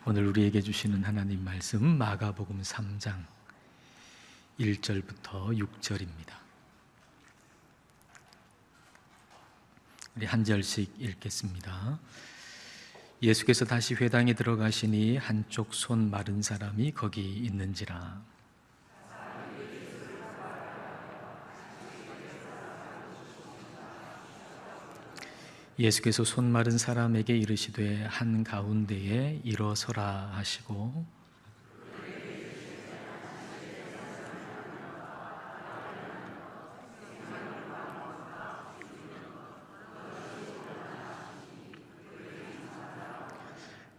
오늘 우리에게 주시는 하나님 말씀 마가복음 3장 1절부터 6절입니다. 우리 한 절씩 읽겠습니다. 예수께서 다시 회당에 들어가시니 한쪽 손 마른 사람이 거기 있는지라. 예수께서 손 마른 사람에게 이르시되 한가운데에 일어서라 하시고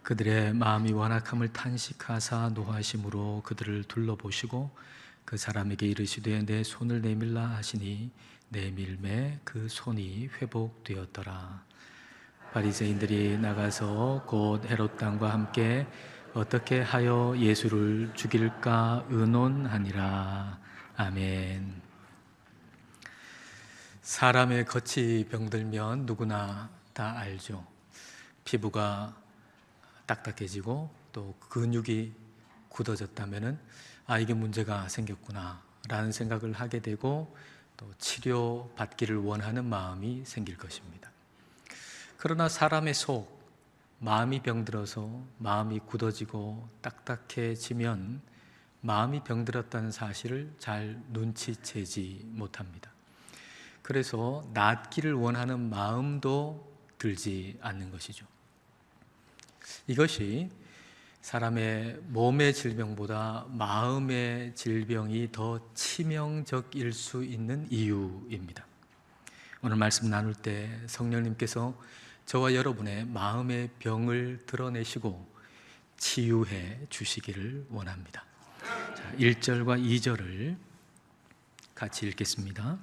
그들의 마음이 완악함을 탄식하사 노하심으로 그들을 둘러보시고 그 사람에게 이르시되 내 손을 내밀라 하시니 내밀매 그 손이 회복되었더라. 바리새인들이 나가서 곧 헤롯 당과 함께 어떻게 하여 예수를 죽일까 의논하니라. 아멘. 사람의 겉이 병들면 누구나 다 알죠. 피부가 딱딱해지고 또 근육이 굳어졌다면은 이게 문제가 생겼구나 라는 생각을 하게 되고 또 치료 받기를 원하는 마음이 생길 것입니다. 그러나 사람의 속, 마음이 병들어서 마음이 굳어지고 딱딱해지면 마음이 병들었다는 사실을 잘 눈치채지 못합니다. 그래서 낫기를 원하는 마음도 들지 않는 것이죠. 이것이 사람의 몸의 질병보다 마음의 질병이 더 치명적일 수 있는 이유입니다. 오늘 말씀 나눌 때 성령님께서 저와 여러분의 마음의 병을 드러내시고 치유해 주시기를 원합니다. 1절과 2절을 같이 읽겠습니다.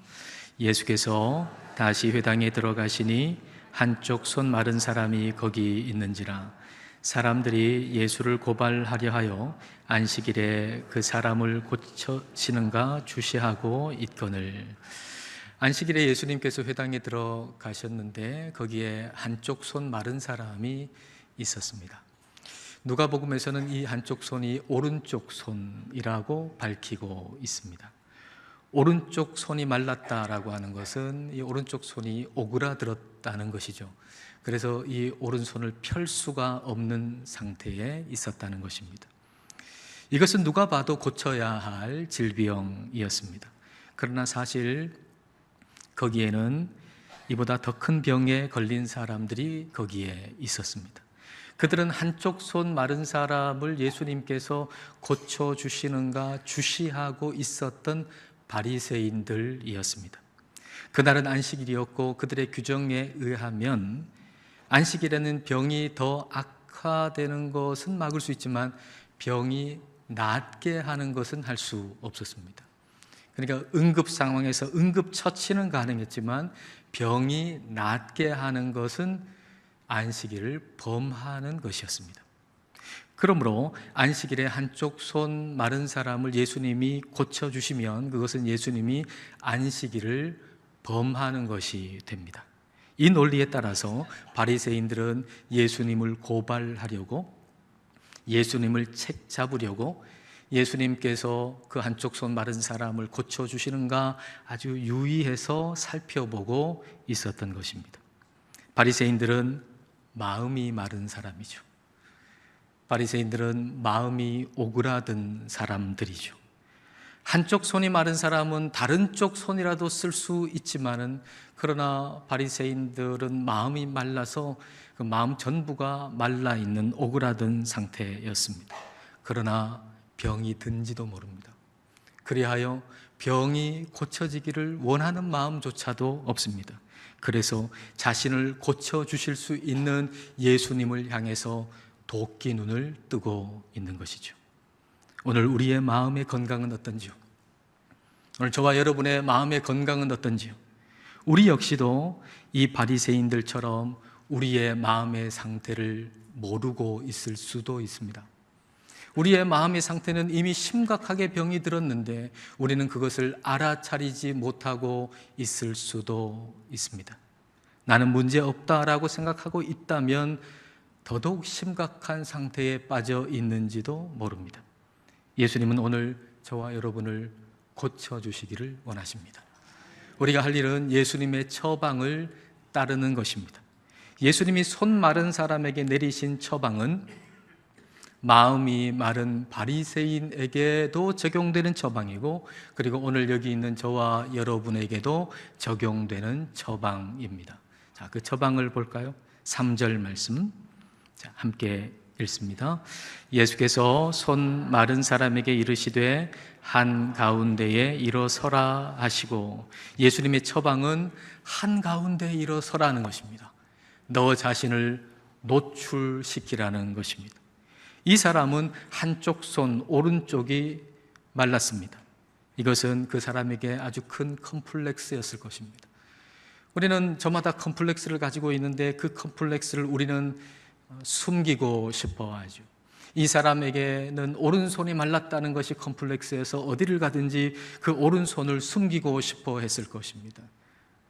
예수께서 다시 회당에 들어가시니 한쪽 손 마른 사람이 거기 있는지라. 사람들이 예수를 고발하려 하여 안식일에 그 사람을 고쳐시는가 주시하고 있거늘. 안식일에 예수님께서 회당에 들어가셨는데 거기에 한쪽 손 마른 사람이 있었습니다. 누가복음에서는 이 한쪽 손이 오른쪽 손이라고 밝히고 있습니다. 오른쪽 손이 말랐다라고 하는 것은 이 오른쪽 손이 오그라들었다는 것이죠. 그래서 이 오른손을 펼 수가 없는 상태에 있었다는 것입니다. 이것은 누가 봐도 고쳐야 할 질병이었습니다. 그러나 사실 거기에는 이보다 더 큰 병에 걸린 사람들이 거기에 있었습니다. 그들은 한쪽 손 마른 사람을 예수님께서 고쳐주시는가 주시하고 있었던 바리새인들이었습니다. 그날은 안식일이었고 그들의 규정에 의하면 안식일에는 병이 더 악화되는 것은 막을 수 있지만 병이 낫게 하는 것은 할 수 없었습니다. 그러니까 응급 상황에서 응급처치는 가능했지만 병이 낫게 하는 것은 안식일을 범하는 것이었습니다. 그러므로 안식일에 한쪽 손 마른 사람을 예수님이 고쳐주시면 그것은 예수님이 안식일을 범하는 것이 됩니다. 이 논리에 따라서 바리새인들은 예수님을 고발하려고, 예수님을 책잡으려고 예수님께서 그 한쪽 손 마른 사람을 고쳐주시는가 아주 유의해서 살펴보고 있었던 것입니다. 바리새인들은 마음이 마른 사람이죠. 바리새인들은 마음이 오그라든 사람들이죠. 한쪽 손이 마른 사람은 다른 쪽 손이라도 쓸 수 있지만은 그러나 바리새인들은 마음이 말라서 그 마음 전부가 말라 있는 오그라든 상태였습니다. 그러나 병이 든지도 모릅니다. 그리하여 병이 고쳐지기를 원하는 마음조차도 없습니다. 그래서 자신을 고쳐주실 수 있는 예수님을 향해서 도끼 눈을 뜨고 있는 것이죠. 오늘 우리의 마음의 건강은 어떤지요? 오늘 저와 여러분의 마음의 건강은 어떤지요? 우리 역시도 이 바리새인들처럼 우리의 마음의 상태를 모르고 있을 수도 있습니다. 우리의 마음의 상태는 이미 심각하게 병이 들었는데 우리는 그것을 알아차리지 못하고 있을 수도 있습니다. 나는 문제 없다라고 생각하고 있다면 더더욱 심각한 상태에 빠져 있는지도 모릅니다. 예수님은 오늘 저와 여러분을 고쳐주시기를 원하십니다. 우리가 할 일은 예수님의 처방을 따르는 것입니다. 예수님이 손 마른 사람에게 내리신 처방은 마음이 마른 바리새인에게도 적용되는 처방이고, 그리고 오늘 여기 있는 저와 여러분에게도 적용되는 처방입니다. 자, 그 처방을 볼까요? 3절 말씀. 자, 함께 읽습니다. 예수께서 손 마른 사람에게 이르시되 한가운데에 일어서라 하시고, 예수님의 처방은 한가운데에 일어서라는 것입니다. 너 자신을 노출시키라는 것입니다. 이 사람은 한쪽 손 오른쪽이 말랐습니다. 이것은 그 사람에게 아주 큰 컴플렉스였을 것입니다. 우리는 저마다 컴플렉스를 가지고 있는데 그 컴플렉스를 우리는 숨기고 싶어 하죠. 이 사람에게는 오른손이 말랐다는 것이 컴플렉스여서 어디를 가든지 그 오른손을 숨기고 싶어 했을 것입니다.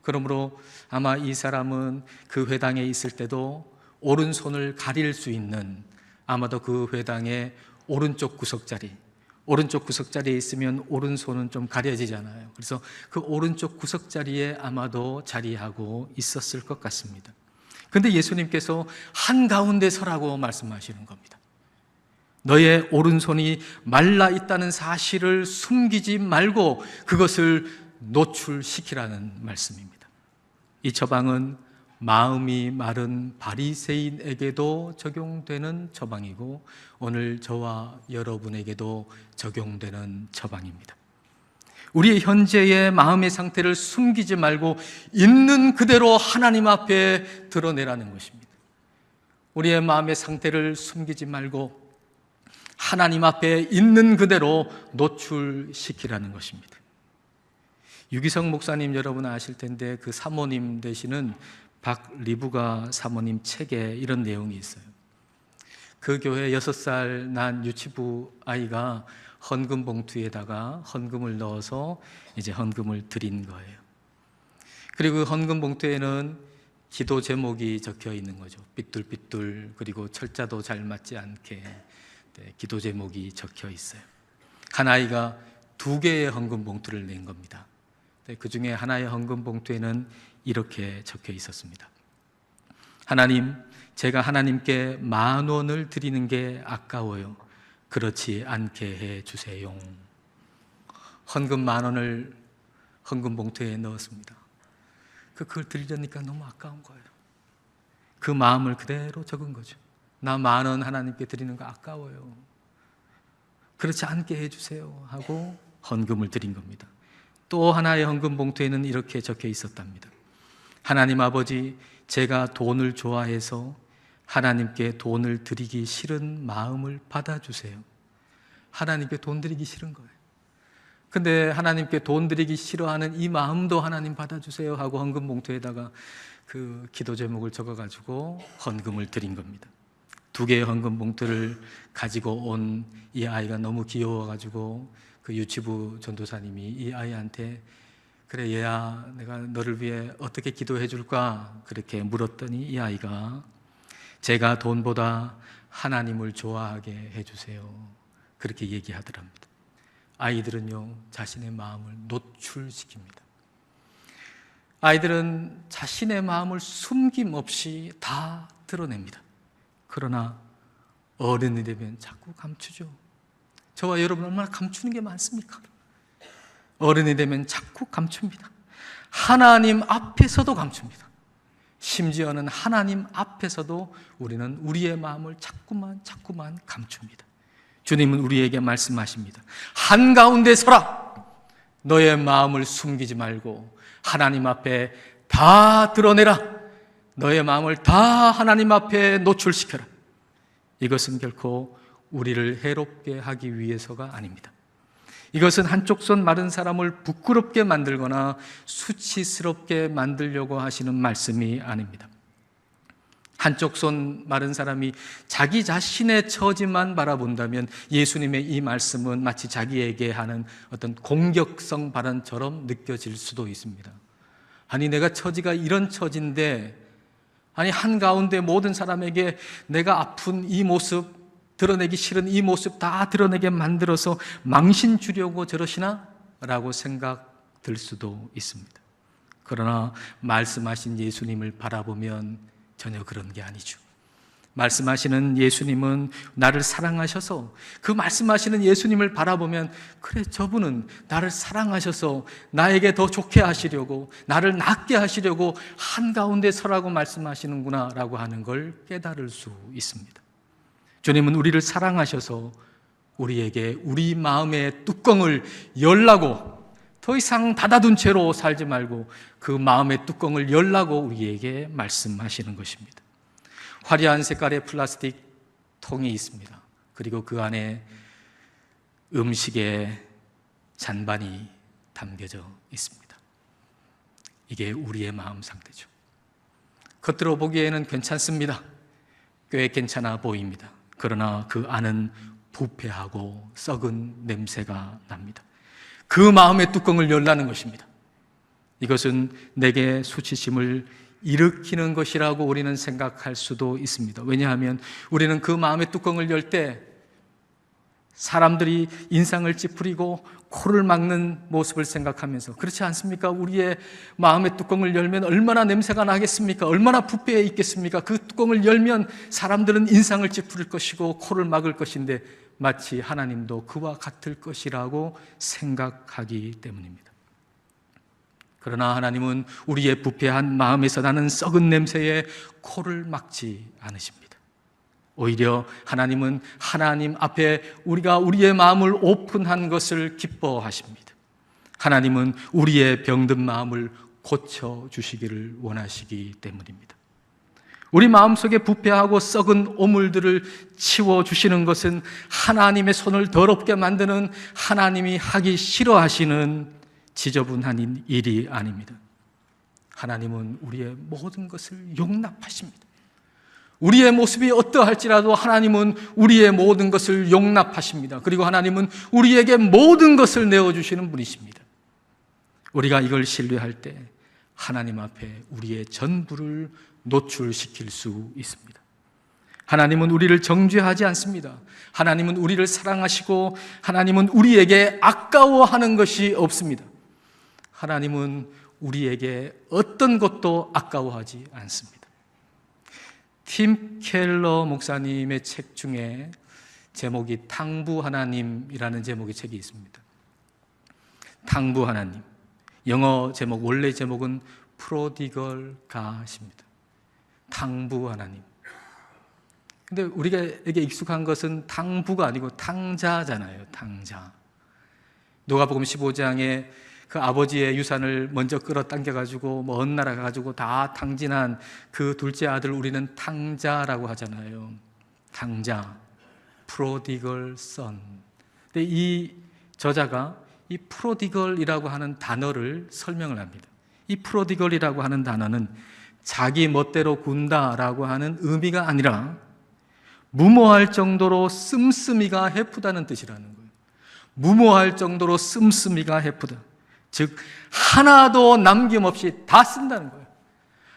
그러므로 아마 이 사람은 그 회당에 있을 때도 오른손을 가릴 수 있는, 아마도 그 회당의 오른쪽 구석자리에 있으면 오른손은 좀 가려지잖아요. 그래서 그 오른쪽 구석자리에 아마도 자리하고 있었을 것 같습니다. 그런데 예수님께서 한가운데 서라고 말씀하시는 겁니다. 너의 오른손이 말라 있다는 사실을 숨기지 말고 그것을 노출시키라는 말씀입니다. 이 처방은 마음이 마른 바리새인에게도 적용되는 처방이고, 오늘 저와 여러분에게도 적용되는 처방입니다. 우리의 현재의 마음의 상태를 숨기지 말고 있는 그대로 하나님 앞에 드러내라는 것입니다. 우리의 마음의 상태를 숨기지 말고 하나님 앞에 있는 그대로 노출시키라는 것입니다. 유기성 목사님 여러분 아실 텐데, 그 사모님 되시는 박리부가 사모님 책에 이런 내용이 있어요. 그 교회 6살 난 유치부 아이가 헌금 봉투에다가 헌금을 넣어서 이제 헌금을 드린 거예요. 그리고 그 헌금 봉투에는 기도 제목이 적혀 있는 거죠. 삐뚤삐뚤, 그리고 철자도 잘 맞지 않게 기도 제목이 적혀 있어요. 한 아이가 2개의 헌금 봉투를 낸 겁니다. 그 중에 하나의 헌금 봉투에는 이렇게 적혀 있었습니다. 하나님, 제가 하나님께 10,000원을 드리는 게 아까워요. 그렇지 않게 해 주세요. 헌금 10,000원을 헌금 봉투에 넣었습니다. 그걸 드리려니까 너무 아까운 거예요. 그 마음을 그대로 적은 거죠. 나 10,000원 하나님께 드리는 거 아까워요. 그렇지 않게 해 주세요 하고 헌금을 드린 겁니다. 또 하나의 헌금 봉투에는 이렇게 적혀 있었답니다. 하나님 아버지, 제가 돈을 좋아해서 하나님께 돈을 드리기 싫은 마음을 받아주세요. 하나님께 돈 드리기 싫은 거예요. 근데 하나님께 돈 드리기 싫어하는 이 마음도 하나님 받아주세요 하고 헌금 봉투에다가 그 기도 제목을 적어가지고 헌금을 드린 겁니다. 2개의 헌금 봉투를 가지고 온 이 아이가 너무 귀여워가지고 그 유치부 전도사님이 이 아이한테, 그래 얘야, 내가 너를 위해 어떻게 기도해 줄까? 그렇게 물었더니 이 아이가, 제가 돈보다 하나님을 좋아하게 해주세요. 그렇게 얘기하더랍니다. 아이들은요, 자신의 마음을 노출시킵니다. 아이들은 자신의 마음을 숨김없이 다 드러냅니다. 그러나 어른이 되면 자꾸 감추죠. 저와 여러분 얼마나 감추는 게 많습니까? 어른이 되면 자꾸 감춥니다. 하나님 앞에서도 감춥니다. 심지어는 하나님 앞에서도 우리는 우리의 마음을 자꾸만 감춥니다. 주님은 우리에게 말씀하십니다. 한가운데 서라. 너의 마음을 숨기지 말고 하나님 앞에 다 드러내라. 너의 마음을 다 하나님 앞에 노출시켜라. 이것은 결코 우리를 해롭게 하기 위해서가 아닙니다. 이것은 한쪽 손 마른 사람을 부끄럽게 만들거나 수치스럽게 만들려고 하시는 말씀이 아닙니다. 한쪽 손 마른 사람이 자기 자신의 처지만 바라본다면 예수님의 이 말씀은 마치 자기에게 하는 어떤 공격성 발언처럼 느껴질 수도 있습니다. 아니, 내가 처지가 이런 처지인데 아니, 한가운데 모든 사람에게 내가 아픈 이 모습, 드러내기 싫은 이 모습 다 드러내게 만들어서 망신 주려고 저러시나? 라고 생각될 수도 있습니다. 그러나 말씀하신 예수님을 바라보면 전혀 그런 게 아니죠. 말씀하시는 예수님은 나를 사랑하셔서, 그 말씀하시는 예수님을 바라보면 그래, 저분은 나를 사랑하셔서 나에게 더 좋게 하시려고, 나를 낫게 하시려고 한가운데 서라고 말씀하시는구나 라고 하는 걸 깨달을 수 있습니다. 주님은 우리를 사랑하셔서 우리에게 우리 마음의 뚜껑을 열라고, 더 이상 닫아둔 채로 살지 말고 그 마음의 뚜껑을 열라고 우리에게 말씀하시는 것입니다. 화려한 색깔의 플라스틱 통이 있습니다. 그리고 그 안에 음식의 잔반이 담겨져 있습니다. 이게 우리의 마음 상태죠. 겉으로 보기에는 괜찮습니다. 꽤 괜찮아 보입니다. 그러나 그 안은 부패하고 썩은 냄새가 납니다. 그 마음의 뚜껑을 열라는 것입니다. 이것은 내게 수치심을 일으키는 것이라고 우리는 생각할 수도 있습니다. 왜냐하면 우리는 그 마음의 뚜껑을 열 때 사람들이 인상을 찌푸리고 코를 막는 모습을 생각하면서, 그렇지 않습니까? 우리의 마음의 뚜껑을 열면 얼마나 냄새가 나겠습니까? 얼마나 부패해 있겠습니까? 그 뚜껑을 열면 사람들은 인상을 찌푸릴 것이고 코를 막을 것인데 마치 하나님도 그와 같을 것이라고 생각하기 때문입니다. 그러나 하나님은 우리의 부패한 마음에서 나는 썩은 냄새에 코를 막지 않으십니다. 오히려 하나님은 하나님 앞에 우리가 우리의 마음을 오픈한 것을 기뻐하십니다. 하나님은 우리의 병든 마음을 고쳐주시기를 원하시기 때문입니다. 우리 마음속에 부패하고 썩은 오물들을 치워주시는 것은 하나님의 손을 더럽게 만드는, 하나님이 하기 싫어하시는 지저분한 일이 아닙니다. 하나님은 우리의 모든 것을 용납하십니다. 우리의 모습이 어떠할지라도 하나님은 우리의 모든 것을 용납하십니다. 그리고 하나님은 우리에게 모든 것을 내어주시는 분이십니다. 우리가 이걸 신뢰할 때 하나님 앞에 우리의 전부를 노출시킬 수 있습니다. 하나님은 우리를 정죄하지 않습니다. 하나님은 우리를 사랑하시고 하나님은 우리에게 아까워하는 것이 없습니다. 하나님은 우리에게 어떤 것도 아까워하지 않습니다. 팀 켈러 목사님의 책 중에 제목이 탕부 하나님이라는 제목의 책이 있습니다. 탕부 하나님. 영어 제목, 원래 제목은 프로디걸 갓입니다. 탕부 하나님. 근데 우리에게 익숙한 것은 탕부가 아니고 탕자잖아요. 탕자. 누가복음 15장에 그 아버지의 유산을 먼저 끌어당겨가지고 먼 나라 가가지고 다 탕진한 그 둘째 아들 우리는 탕자라고 하잖아요. 탕자, 프로디걸 선. 근데 이 저자가 이 프로디걸이라고 하는 단어를 설명을 합니다. 이 프로디걸이라고 하는 단어는 자기 멋대로 군다라고 하는 의미가 아니라 무모할 정도로 씀씀이가 해프다는 뜻이라는 거예요. 무모할 정도로 씀씀이가 해프다. 즉 하나도 남김없이 다 쓴다는 거예요.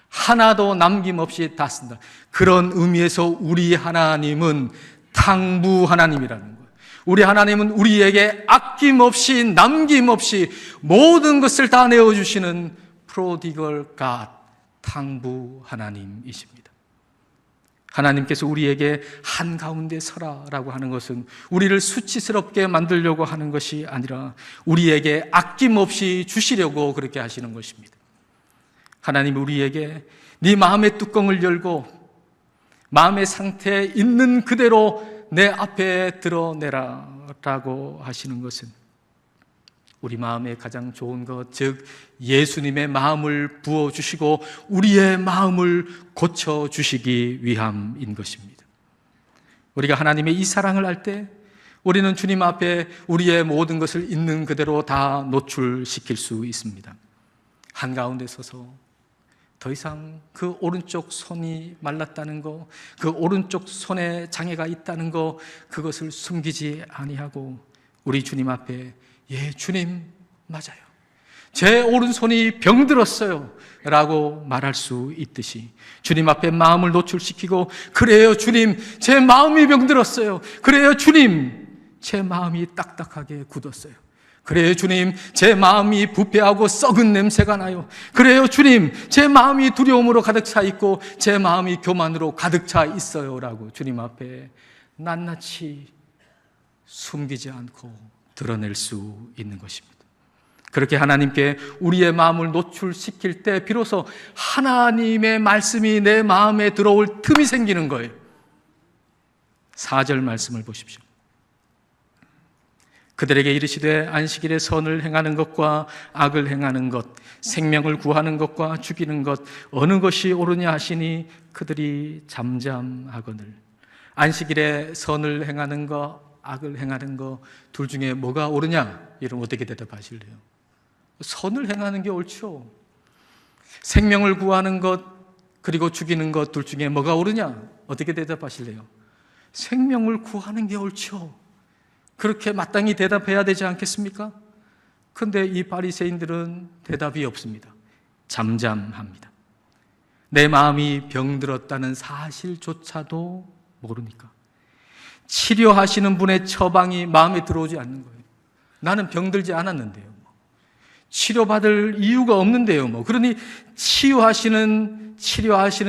하나도 남김없이 다 쓴다. 그런 의미에서 우리 하나님은 탕부 하나님이라는 거예요. 우리 하나님은 우리에게 아낌없이 남김없이 모든 것을 다 내어주시는 프로디걸 갓, 탕부 하나님이십니다. 하나님께서 우리에게 한가운데 서라라고 하는 것은 우리를 수치스럽게 만들려고 하는 것이 아니라 우리에게 아낌없이 주시려고 그렇게 하시는 것입니다. 하나님이 우리에게 네 마음의 뚜껑을 열고 마음의 상태에 있는 그대로 내 앞에 드러내라라고 하시는 것은 우리 마음에 가장 좋은 것, 즉 예수님의 마음을 부어주시고 우리의 마음을 고쳐주시기 위함인 것입니다. 우리가 하나님의 이 사랑을 알 때 우리는 주님 앞에 우리의 모든 것을 있는 그대로 다 노출시킬 수 있습니다. 한가운데 서서 더 이상 그 오른쪽 손이 말랐다는 거, 그 오른쪽 손에 장애가 있다는 거, 그것을 숨기지 아니하고 우리 주님 앞에 예, 주님, 맞아요. 제 오른손이 병들었어요 라고 말할 수 있듯이 주님 앞에 마음을 노출시키고, 그래요 주님, 제 마음이 병들었어요. 그래요 주님, 제 마음이 딱딱하게 굳었어요. 그래요 주님, 제 마음이 부패하고 썩은 냄새가 나요. 그래요 주님, 제 마음이 두려움으로 가득 차 있고 제 마음이 교만으로 가득 차 있어요 라고 주님 앞에 낱낱이 숨기지 않고 드러낼 수 있는 것입니다. 그렇게 하나님께 우리의 마음을 노출시킬 때 비로소 하나님의 말씀이 내 마음에 들어올 틈이 생기는 거예요. 4절 말씀을 보십시오. 그들에게 이르시되 안식일에 선을 행하는 것과 악을 행하는 것, 생명을 구하는 것과 죽이는 것, 어느 것이 옳으냐 하시니 그들이 잠잠하거늘. 안식일에 선을 행하는 것, 악을 행하는 것, 둘 중에 뭐가 옳으냐? 이러면 어떻게 대답하실래요? 선을 행하는 게 옳죠. 생명을 구하는 것 그리고 죽이는 것 둘 중에 뭐가 옳으냐? 어떻게 대답하실래요? 생명을 구하는 게 옳죠. 그렇게 마땅히 대답해야 되지 않겠습니까? 그런데 이 바리새인들은 대답이 없습니다. 잠잠합니다. 내 마음이 병들었다는 사실조차도 모르니까. 치료하시는 분의 처방이 마음에 들어오지 않는 거예요. 나는 병들지 않았는데요. 치료받을 이유가 없는데요. 그러니 치료하시는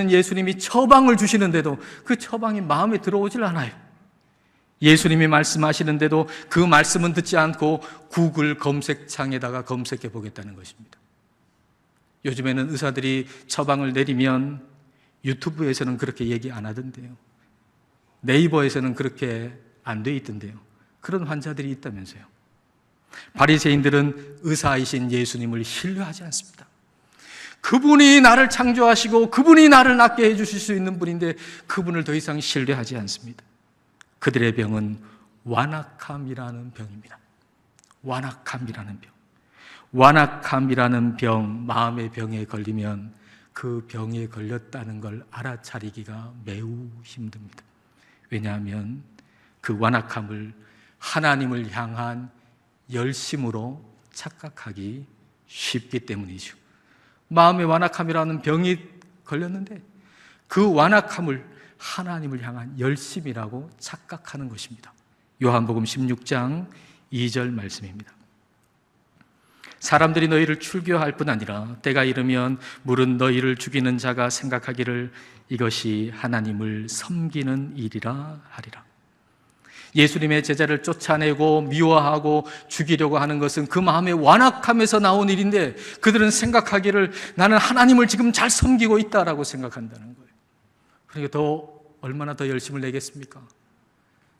예수님이 처방을 주시는데도 그 처방이 마음에 들어오질 않아요. 예수님이 말씀하시는데도 그 말씀은 듣지 않고 구글 검색창에다가 검색해 보겠다는 것입니다. 요즘에는 의사들이 처방을 내리면 유튜브에서는 그렇게 얘기 안 하던데요. 네이버에서는 그렇게 안 돼 있던데요. 그런 환자들이 있다면서요. 바리새인들은 의사이신 예수님을 신뢰하지 않습니다. 그분이 나를 창조하시고 그분이 나를 낫게 해주실 수 있는 분인데 그분을 더 이상 신뢰하지 않습니다. 그들의 병은 완악함이라는 병입니다. 완악함이라는 병. 완악함이라는 병, 마음의 병에 걸리면 그 병에 걸렸다는 걸 알아차리기가 매우 힘듭니다. 왜냐하면 그 완악함을 하나님을 향한 열심으로 착각하기 쉽기 때문이죠. 마음의 완악함이라는 병이 걸렸는데 그 완악함을 하나님을 향한 열심이라고 착각하는 것입니다. 요한복음 16장 2절 말씀입니다. 사람들이 너희를 출교할 뿐 아니라 때가 이르면 물은 너희를 죽이는 자가 생각하기를 이것이 하나님을 섬기는 일이라 하리라. 예수님의 제자를 쫓아내고 미워하고 죽이려고 하는 것은 그 마음의 완악함에서 나온 일인데 그들은 생각하기를 나는 하나님을 지금 잘 섬기고 있다라고 생각한다는 거예요. 그러니까 얼마나 더 열심을 내겠습니까?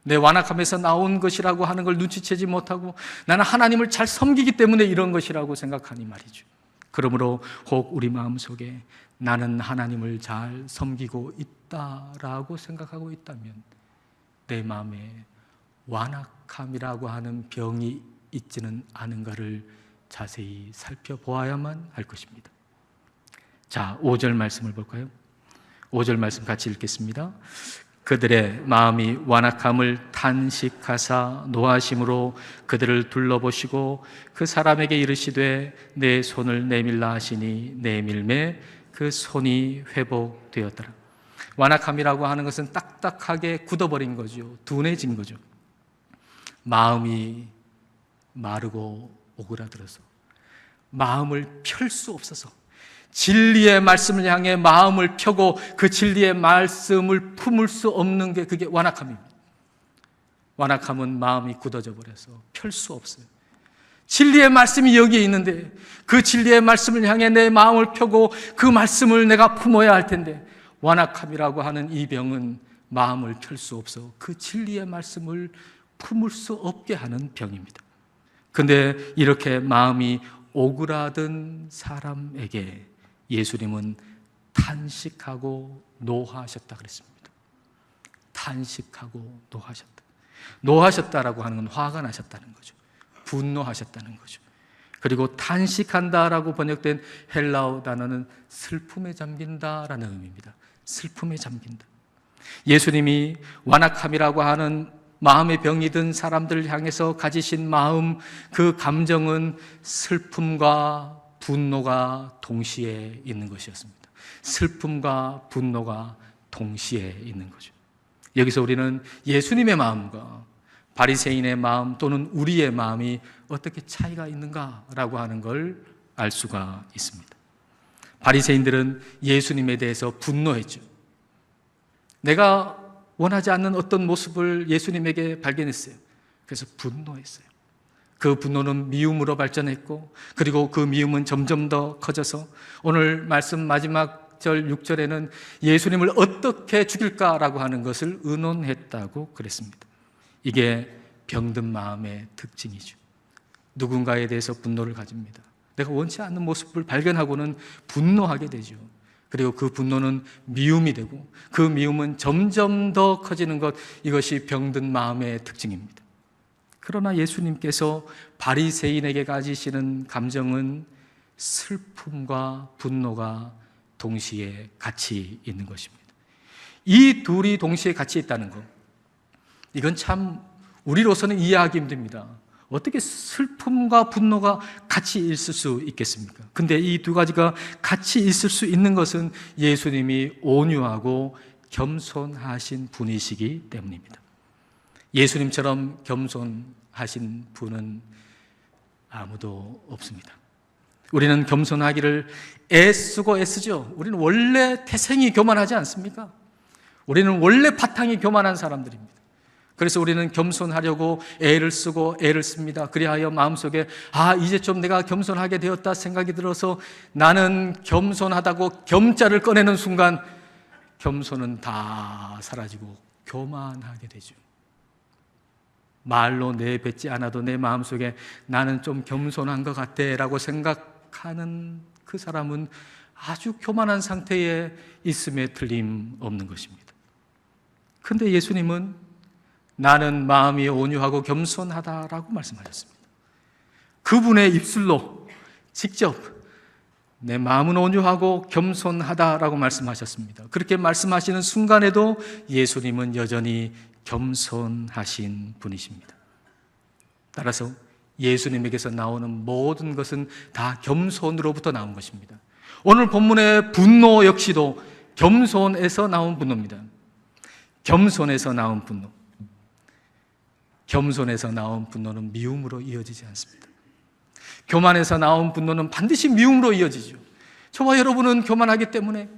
내 완악함에서 나온 것이라고 하는 걸 눈치채지 못하고 나는 하나님을 잘 섬기기 때문에 이런 것이라고 생각하니 말이죠. 그러므로 혹 우리 마음속에 나는 하나님을 잘 섬기고 있다라고 생각하고 있다면 내 마음에 완악함이라고 하는 병이 있지는 않은가를 자세히 살펴보아야만 할 것입니다. 자, 5절 말씀을 볼까요? 5절 말씀 같이 읽겠습니다. 그들의 마음이 완악함을 탄식하사 노하심으로 그들을 둘러보시고 그 사람에게 이르시되 내 손을 내밀라 하시니 내밀매 그 손이 회복되었더라. 완악함이라고 하는 것은 딱딱하게 굳어버린 거죠. 둔해진 거죠. 마음이 마르고 오그라들어서 마음을 펼 수 없어서 진리의 말씀을 향해 마음을 펴고 그 진리의 말씀을 품을 수 없는 게 그게 완악함입니다. 완악함은 마음이 굳어져 버려서 펼 수 없어요. 진리의 말씀이 여기에 있는데 그 진리의 말씀을 향해 내 마음을 펴고 그 말씀을 내가 품어야 할 텐데 완악함이라고 하는 이 병은 마음을 펼 수 없어 그 진리의 말씀을 품을 수 없게 하는 병입니다. 그런데 이렇게 마음이 오그라든 사람에게 예수님은 탄식하고 노하셨다 그랬습니다. 탄식하고 노하셨다. 노하셨다라고 하는 건 화가 나셨다는 거죠. 분노하셨다는 거죠. 그리고 탄식한다라고 번역된 헬라어 단어는 슬픔에 잠긴다라는 의미입니다. 슬픔에 잠긴다. 예수님이 완악함이라고 하는 마음의 병이 든 사람들을 향해서 가지신 마음, 그 감정은 슬픔과 분노가 동시에 있는 것이었습니다. 슬픔과 분노가 동시에 있는 거죠. 여기서 우리는 예수님의 마음과 바리새인의 마음 또는 우리의 마음이 어떻게 차이가 있는가라고 하는 걸 알 수가 있습니다. 바리새인들은 예수님에 대해서 분노했죠. 내가 원하지 않는 어떤 모습을 예수님에게 발견했어요. 그래서 분노했어요. 그 분노는 미움으로 발전했고, 그리고 그 미움은 점점 더 커져서 오늘 말씀 마지막 절 6절에는 예수님을 어떻게 죽일까라고 하는 것을 의논했다고 그랬습니다. 이게 병든 마음의 특징이죠. 누군가에 대해서 분노를 가집니다. 내가 원치 않는 모습을 발견하고는 분노하게 되죠. 그리고 그 분노는 미움이 되고, 그 미움은 점점 더 커지는 것, 이것이 병든 마음의 특징입니다. 그러나 예수님께서 바리새인에게 가지시는 감정은 슬픔과 분노가 동시에 같이 있는 것입니다. 이 둘이 동시에 같이 있다는 것, 이건 참 우리로서는 이해하기 힘듭니다. 어떻게 슬픔과 분노가 같이 있을 수 있겠습니까? 근데 이 두 가지가 같이 있을 수 있는 것은 예수님이 온유하고 겸손하신 분이시기 때문입니다. 예수님처럼 겸손하신 분은 아무도 없습니다. 우리는 겸손하기를 애쓰고 애쓰죠. 우리는 원래 태생이 교만하지 않습니까? 우리는 원래 바탕이 교만한 사람들입니다. 그래서 우리는 겸손하려고 애를 쓰고 애를 씁니다. 그리하여 마음속에 이제 좀 내가 겸손하게 되었다 생각이 들어서 나는 겸손하다고 겸자를 꺼내는 순간 겸손은 다 사라지고 교만하게 되죠. 말로 내뱉지 않아도 내 마음속에 나는 좀 겸손한 것 같아 라고 생각하는 그 사람은 아주 교만한 상태에 있음에 틀림없는 것입니다. 그런데 예수님은 나는 마음이 온유하고 겸손하다라고 말씀하셨습니다. 그분의 입술로 직접 내 마음은 온유하고 겸손하다라고 말씀하셨습니다. 그렇게 말씀하시는 순간에도 예수님은 여전히 겸손하신 분이십니다. 따라서 예수님에게서 나오는 모든 것은 다 겸손으로부터 나온 것입니다. 오늘 본문의 분노 역시도 겸손에서 나온 분노입니다. 겸손에서 나온 분노. 겸손에서 나온 분노는 미움으로 이어지지 않습니다. 교만에서 나온 분노는 반드시 미움으로 이어지죠. 저와 여러분은 교만하기 때문에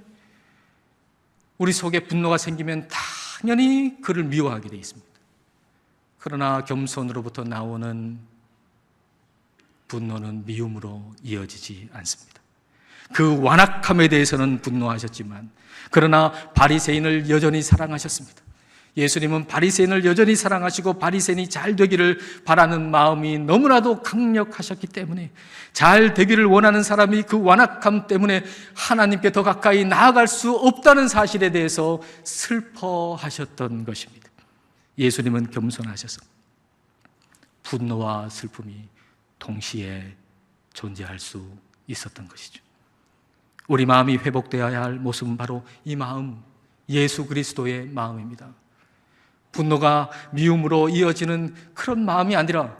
우리 속에 분노가 생기면 당연히 그를 미워하게 되어 있습니다. 그러나 겸손으로부터 나오는 분노는 미움으로 이어지지 않습니다. 그 완악함에 대해서는 분노하셨지만, 그러나 바리새인을 여전히 사랑하셨습니다. 예수님은 바리새인을 여전히 사랑하시고 바리새인이 잘 되기를 바라는 마음이 너무나도 강력하셨기 때문에, 잘 되기를 원하는 사람이 그 완악함 때문에 하나님께 더 가까이 나아갈 수 없다는 사실에 대해서 슬퍼하셨던 것입니다. 예수님은 겸손하셔서 분노와 슬픔이 동시에 존재할 수 있었던 것이죠. 우리 마음이 회복되어야 할 모습은 바로 이 마음, 예수 그리스도의 마음입니다. 분노가 미움으로 이어지는 그런 마음이 아니라,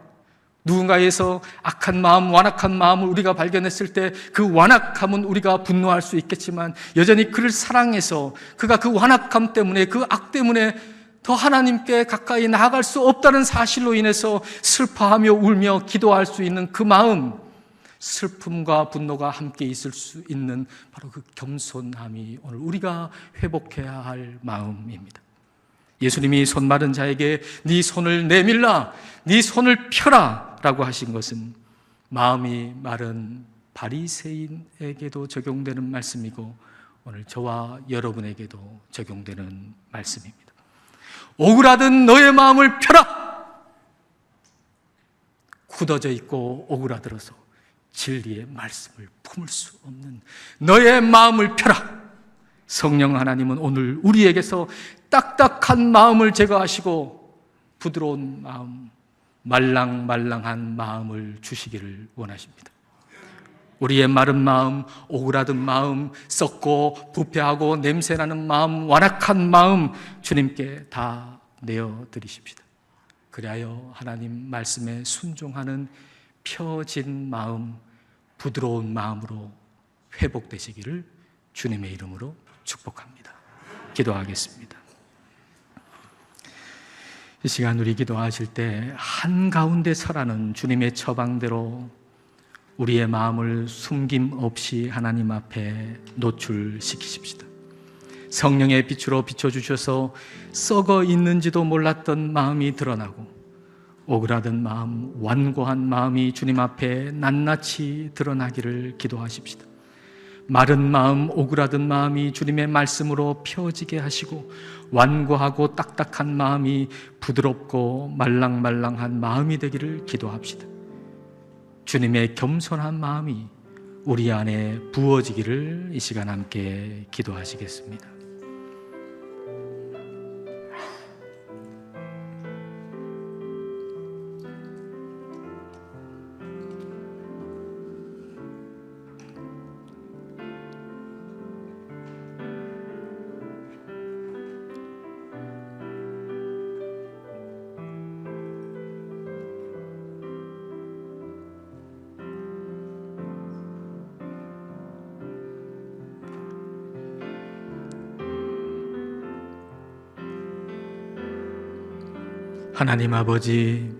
누군가에서 악한 마음, 완악한 마음을 우리가 발견했을 때 그 완악함은 우리가 분노할 수 있겠지만, 여전히 그를 사랑해서 그가 그 완악함 때문에, 그 악 때문에 더 하나님께 가까이 나아갈 수 없다는 사실로 인해서 슬퍼하며 울며 기도할 수 있는 그 마음, 슬픔과 분노가 함께 있을 수 있는 바로 그 겸손함이 오늘 우리가 회복해야 할 마음입니다. 예수님이 손 마른 자에게 네 손을 내밀라, 네 손을 펴라 라고 하신 것은 마음이 마른 바리새인에게도 적용되는 말씀이고, 오늘 저와 여러분에게도 적용되는 말씀입니다. 오그라든 너의 마음을 펴라! 굳어져 있고 오그라들어서 진리의 말씀을 품을 수 없는 너의 마음을 펴라! 성령 하나님은 오늘 우리에게서 딱딱한 마음을 제거하시고 부드러운 마음, 말랑말랑한 마음을 주시기를 원하십니다. 우리의 마른 마음, 오그라든 마음, 썩고 부패하고 냄새나는 마음, 완악한 마음 주님께 다 내어드리십시다. 그리하여 하나님 말씀에 순종하는 펴진 마음, 부드러운 마음으로 회복되시기를 주님의 이름으로 축복합니다. 기도하겠습니다. 이 시간 우리 기도하실 때 한가운데 서라는 주님의 처방대로 우리의 마음을 숨김 없이 하나님 앞에 노출시키십시다. 성령의 빛으로 비춰주셔서 썩어 있는지도 몰랐던 마음이 드러나고 오그라든 마음, 완고한 마음이 주님 앞에 낱낱이 드러나기를 기도하십시다. 마른 마음, 오그라든 마음이 주님의 말씀으로 펴지게 하시고 완고하고 딱딱한 마음이 부드럽고 말랑말랑한 마음이 되기를 기도합시다. 주님의 겸손한 마음이 우리 안에 부어지기를 이 시간 함께 기도하시겠습니다. 하나님 아버지,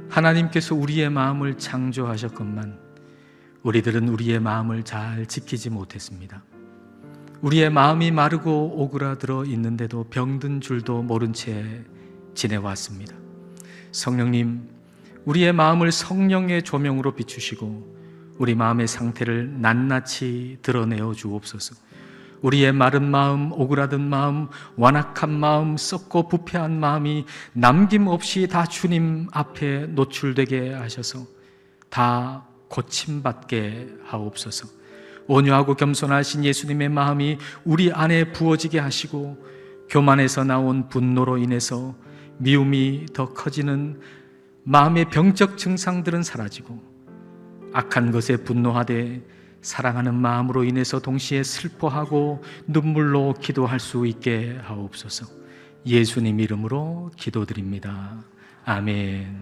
하나님께서 우리의 마음을 창조하셨건만 우리들은 우리의 마음을 잘 지키지 못했습니다. 우리의 마음이 마르고 오그라들어 있는데도 병든 줄도 모른 채 지내왔습니다. 성령님, 우리의 마음을 성령의 조명으로 비추시고 우리 마음의 상태를 낱낱이 드러내어 주옵소서. 우리의 마른 마음, 오그라든 마음, 완악한 마음, 썩고 부패한 마음이 남김없이 다 주님 앞에 노출되게 하셔서 다 고침받게 하옵소서. 온유하고 겸손하신 예수님의 마음이 우리 안에 부어지게 하시고 교만에서 나온 분노로 인해서 미움이 더 커지는 마음의 병적 증상들은 사라지고 악한 것에 분노하되 사랑하는 마음으로 인해서 동시에 슬퍼하고 눈물로 기도할 수 있게 하옵소서. 예수님 이름으로 기도드립니다. 아멘.